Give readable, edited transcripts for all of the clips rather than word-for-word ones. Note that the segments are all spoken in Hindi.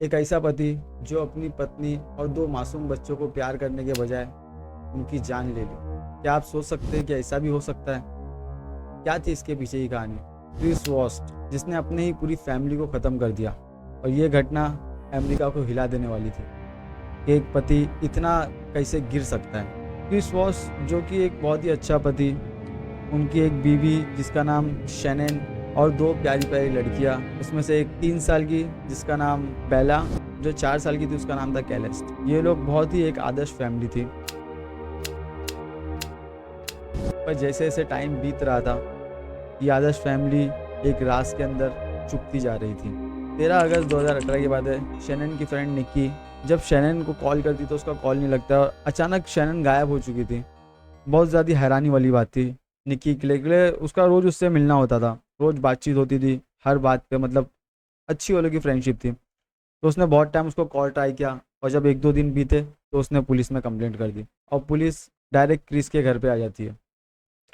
एक ऐसा पति जो अपनी पत्नी और 2 मासूम बच्चों को प्यार करने के बजाय उनकी जान ले ली। क्या आप सोच सकते हैं कि ऐसा भी हो सकता है? क्या थी इसके पीछे की कहानी? क्रिस वॉस्ट, जिसने अपने ही पूरी फैमिली को ख़त्म कर दिया, और ये घटना अमेरिका को हिला देने वाली थी कि एक पति इतना कैसे गिर सकता है। क्रिस वॉस्ट जो कि एक बहुत ही अच्छा पति, उनकी एक बीवी जिसका नाम शैनन और 2 प्यारी-प्यारी लड़कियाँ, उसमें से एक 3 साल की जिसका नाम बेला, जो 4 साल की थी उसका नाम था कैलेस्ट। ये लोग बहुत ही एक आदर्श फैमिली थी। पर जैसे-जैसे टाइम बीत रहा था, ये आदर्श फैमिली एक राज के अंदर चुभती जा रही थी। 13 अगस्त 2018 की बात है। शैनन की फ्रेंड निक्की जब शैनन को कॉल करती तो उसका कॉल नहीं लगता और अचानक शैनन गायब हो चुकी थी। बहुत ज़्यादा हैरानी वाली बात थी निक्की के लिए। उसका रोज़ उससे मिलना होता था, रोज़ बातचीत होती थी, हर बात पे मतलब अच्छी वालों की फ्रेंडशिप थी। तो उसने बहुत टाइम उसको कॉल ट्राई किया और जब 1-2 दिन बीते तो उसने पुलिस में कंप्लेंट कर दी और पुलिस डायरेक्ट क्रिस के घर पे आ जाती है।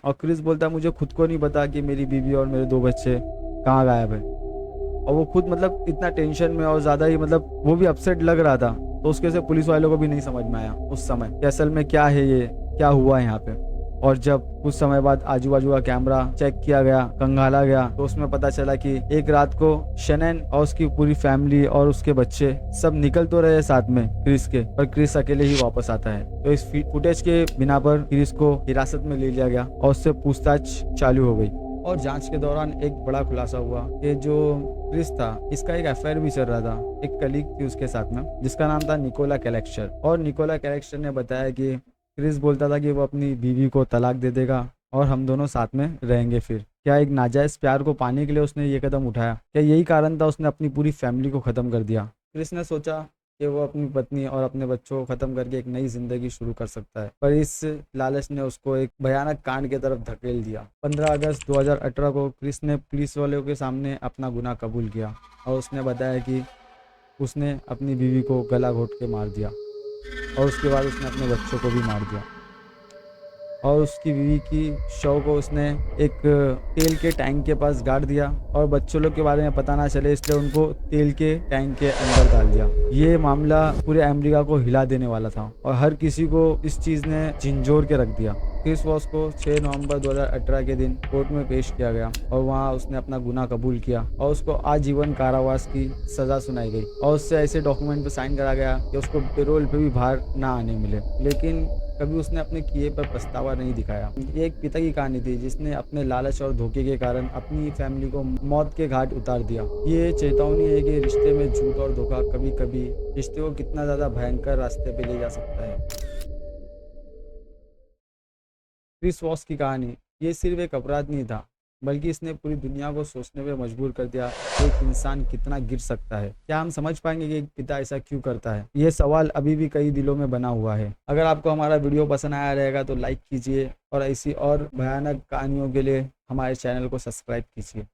और क्रिस बोलता है मुझे खुद को नहीं पता कि मेरी बीवी और मेरे 2 बच्चे कहाँ गायब है। और वो खुद मतलब इतना टेंशन में और ज़्यादा ही मतलब वो भी अपसेट लग रहा था। तो उसके से पुलिस वालों को भी नहीं समझ में आया उस समय कि असल में क्या है ये, क्या हुआ है यहाँ पे। और जब कुछ समय बाद आजू बाजू का कैमरा चेक किया गया, खंगाला गया, तो उसमें पता चला कि एक रात को शैनन और उसकी पूरी फैमिली और उसके बच्चे सब निकल तो रहे साथ में क्रिस के, पर क्रिस अकेले ही वापस आता है। तो इस फुटेज के बिना पर क्रिस को हिरासत में ले लिया गया और उससे पूछताछ चालू हो गई। और जांच के दौरान एक बड़ा खुलासा हुआ कि जो क्रिस था इसका एक अफेयर भी चल रहा था एक कलीग थी उसके साथ में जिसका नाम था निकोला कैलेक्टर। और निकोला कैलेक्टर ने बताया कि क्रिस बोलता था कि वो अपनी बीवी को तलाक दे देगा और हम दोनों साथ में रहेंगे। फिर क्या एक नाजायज़ प्यार को पाने के लिए उसने ये कदम उठाया? क्या यही कारण था उसने अपनी पूरी फैमिली को ख़त्म कर दिया? क्रिस ने सोचा कि वो अपनी पत्नी और अपने बच्चों को ख़त्म करके एक नई ज़िंदगी शुरू कर सकता है, पर इस लालच ने उसको एक भयानक कांड की तरफ धकेल दिया। 15 अगस्त 2018 को क्रिस ने पुलिस वालों के सामने अपना गुनाह कबूल किया और उसने बताया कि उसने अपनी बीवी को गला घोंट के मार दिया और उसके बाद उसने अपने बच्चों को भी मार दिया। और उसकी बीवी की शव को उसने एक तेल के टैंक के पास गाड़ दिया और बच्चों लोग के बारे में पता ना चले इसलिए उनको तेल के टैंक के अंदर डाल दिया। ये मामला पूरे अमेरिका को हिला देने वाला था और हर किसी को इस चीज़ ने झिंझोर के रख दिया। क्रिस वॉस को 6 नवंबर 2018 के दिन कोर्ट में पेश किया गया और वहां उसने अपना गुनाह कबूल किया और उसको आजीवन कारावास की सज़ा सुनाई गई और उससे ऐसे डॉक्यूमेंट पे साइन करा गया कि उसको पेरोल पे भी बाहर ना आने मिले। लेकिन कभी उसने अपने किए पर पछतावा नहीं दिखाया। ये एक पिता की कहानी थी जिसने अपने लालच और धोखे के कारण अपनी फैमिली को मौत के घाट उतार दिया। ये चेतावनी है कि रिश्ते में झूठ और धोखा कभी कभी रिश्ते को कितना ज़्यादा भयंकर रास्ते पे ले जा सकता है। क्रिस वॉस की कहानी ये सिर्फ एक अपराध नहीं था, बल्कि इसने पूरी दुनिया को सोचने पे मजबूर कर दिया कि एक इंसान कितना गिर सकता है। क्या हम समझ पाएंगे कि एक पिता ऐसा क्यों करता है? ये सवाल अभी भी कई दिलों में बना हुआ है। अगर आपको हमारा वीडियो पसंद आया रहेगा तो लाइक कीजिए और ऐसी और भयानक कहानियों के लिए हमारे चैनल को सब्सक्राइब कीजिए।